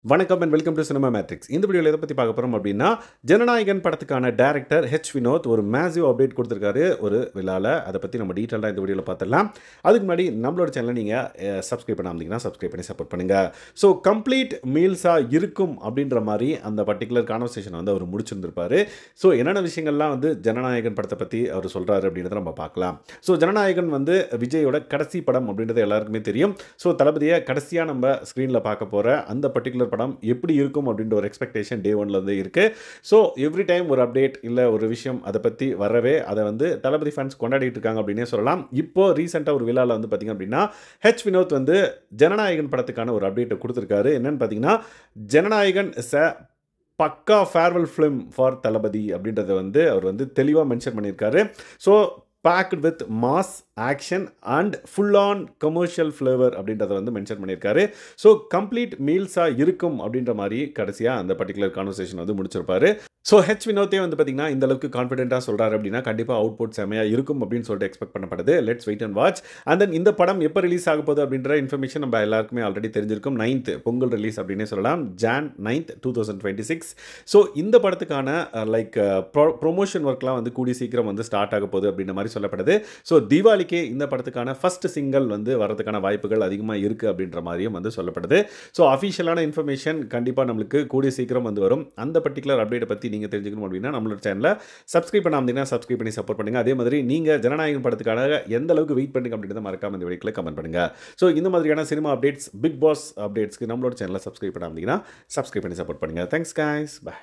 வணக்கம் and welcome to cinema matrix. இந்த வீடியோவில் எதை பற்றி பார்க்க போகிறோம் அப்படின்னா, ஜனநாயகன் படத்துக்கான டைரக்டர் வினோத் ஒரு மேசிவ் அப்டேட் கொடுத்துருக்காரு ஒரு விழாவில். அதை பற்றி நம்ம டீட்டெயிலாக இந்த வீடியோவில் பார்த்துடலாம். அதுக்கு முன்னாடி நம்மளோட சேனலை நீங்கள் சப்ஸ்கிரைப் பண்ணாமல் சப்ஸ்கிரைப் பண்ணி சப்போர்ட் பண்ணுங்கள். ஸோ கம்ப்ளீட் மீல்ஸாக இருக்கும் அப்படின்ற மாதிரி அந்த பர்டிகுலர் கான்வர்சேஷன் வந்து அவர் முடிச்சிருந்திருப்பாரு. ஸோ என்னென்ன விஷயங்கள்லாம் வந்து ஜனநாயகன் படத்தை பற்றி அவர் சொல்கிறாரு அப்படின்றத நம்ம பார்க்கலாம். ஸோ ஜனநாயகன் வந்து விஜயோட கடைசி படம் அப்படின்றது எல்லாருக்குமே தெரியும். ஸோ தளபதியை கடைசியாக நம்ம ஸ்க்ரீனில் பார்க்க போகிற அந்த பர்டிகுலர் படம் எப்படி இருக்கும் அப்படின்ற ஒரு எக்ஸ்பெக்டேஷன் டே ஒன்ல இருந்து இருக்கு. ஸோ எவ்ரி டைம் ஒரு அப்டேட் இல்லை ஒரு விஷயம் அதை பற்றி வரவே அதை வந்து தளபதி ஃபேன்ஸ் கொண்டாடிட்டு இருக்காங்க அப்படின்னே சொல்லலாம். இப்போ ரீசெண்டாக ஒரு விழாவில் வந்து பார்த்தீங்க அப்படின்னா வினோத் வந்து ஜனநாயகன் படத்துக்கான ஒரு அப்டேட்டை கொடுத்துருக்காரு. என்னன்னு பார்த்தீங்கன்னா, ஜனநாயகன் இஸ் அ பக்கா ஃபேர்வெல் ஃபிலிம் ஃபார் தளபதி அப்படின்றத வந்து அவர் வந்து தெளிவாக மென்ஷன் பண்ணியிருக்காரு. So packed with mass action and full on commercial flavor அப்படின்றத வந்து மென்ஷன் பண்ணியிருக்காரு. ஸோ கம்ப்ளீட் மீல்ஸாக இருக்கும் அப்படின்ற மாதிரி கடைசியாக அந்த பர்டிகுலர் கான்வர்சேஷன் வந்து முடிச்சிருப்பாரு. ஸோ வினோத்தே வந்து பார்த்தீங்கன்னா இந்த அளவுக்கு கான்ஃபிடென்ட்டாக சொல்கிறாரு அப்படின்னா கண்டிப்பாக அவுட்புட் செமையாக இருக்கும் அப்படின்னு சொல்லிட்டு எக்ஸ்பெக்ட் பண்ணப்படுது. Let's wait and watch. And then இந்த படம் எப்போ ரிலீஸ் ஆக போகுது அப்படின்ற இன்ஃபர்மேஷன் நம்ம எல்லாருக்குமே ஆல்ரெடி தெரிஞ்சிருக்கும். 9th பொங்கல் ரிலீஸ் அப்படின்னே சொல்லலாம். Jan 9th 2026. ஸோ இந்த படத்துக்கான ப்ரொமோஷன் ஒர்க்லாம் வந்து கூடிய சீக்கிரம் வந்து ஸ்டார்ட் ஆக போகுது அப்படின்ற மாதிரி சொல்லப்படுது. ஸோ தீபாவளிக்கே இந்த படத்துக்கான ஃபர்ஸ்ட் சிங்கிள் வந்து வரதுக்கான வாய்ப்புகள் அதிகமாக இருக்குது அப்படின்ற மாதிரியும் வந்து சொல்லப்படுது. ஸோ அஃபிஷியலான இன்ஃபர்மேஷன் கண்டிப்பாக நம்மளுக்கு கூடிய சீக்கிரம் வந்து வரும். அந்த பர்டிகுலர் அப்டேட்டை பற்றி நீங்கள் தெரிஞ்சுக்கணும் அப்படின்னா நம்மளோட சேனலை சப்ஸ்கிரைப் பண்ணாமல் சப்ஸ்கிரைப் பண்ணி சப்போர்ட் பண்ணுங்கள். அதே மாதிரி நீங்கள் ஜனநாயகன் படத்துக்காக எந்த அளவுக்கு வெயிட் பண்ணுங்க அப்படின்றத மறக்காம இந்த வீடியோவில் கமெண்ட் பண்ணுங்கள். ஸோ இந்த மாதிரியான சினிமா அப்டேட்ஸ், பிக் பாஸ் அப்டேட்ஸ்க்கு நம்மளோட சேனலை சப்ஸ்கிரைப் பண்ணாமல் சப்ஸ்கிரைப் பண்ணி சப்போர்ட் பண்ணுங்கள். Thanks guys, by.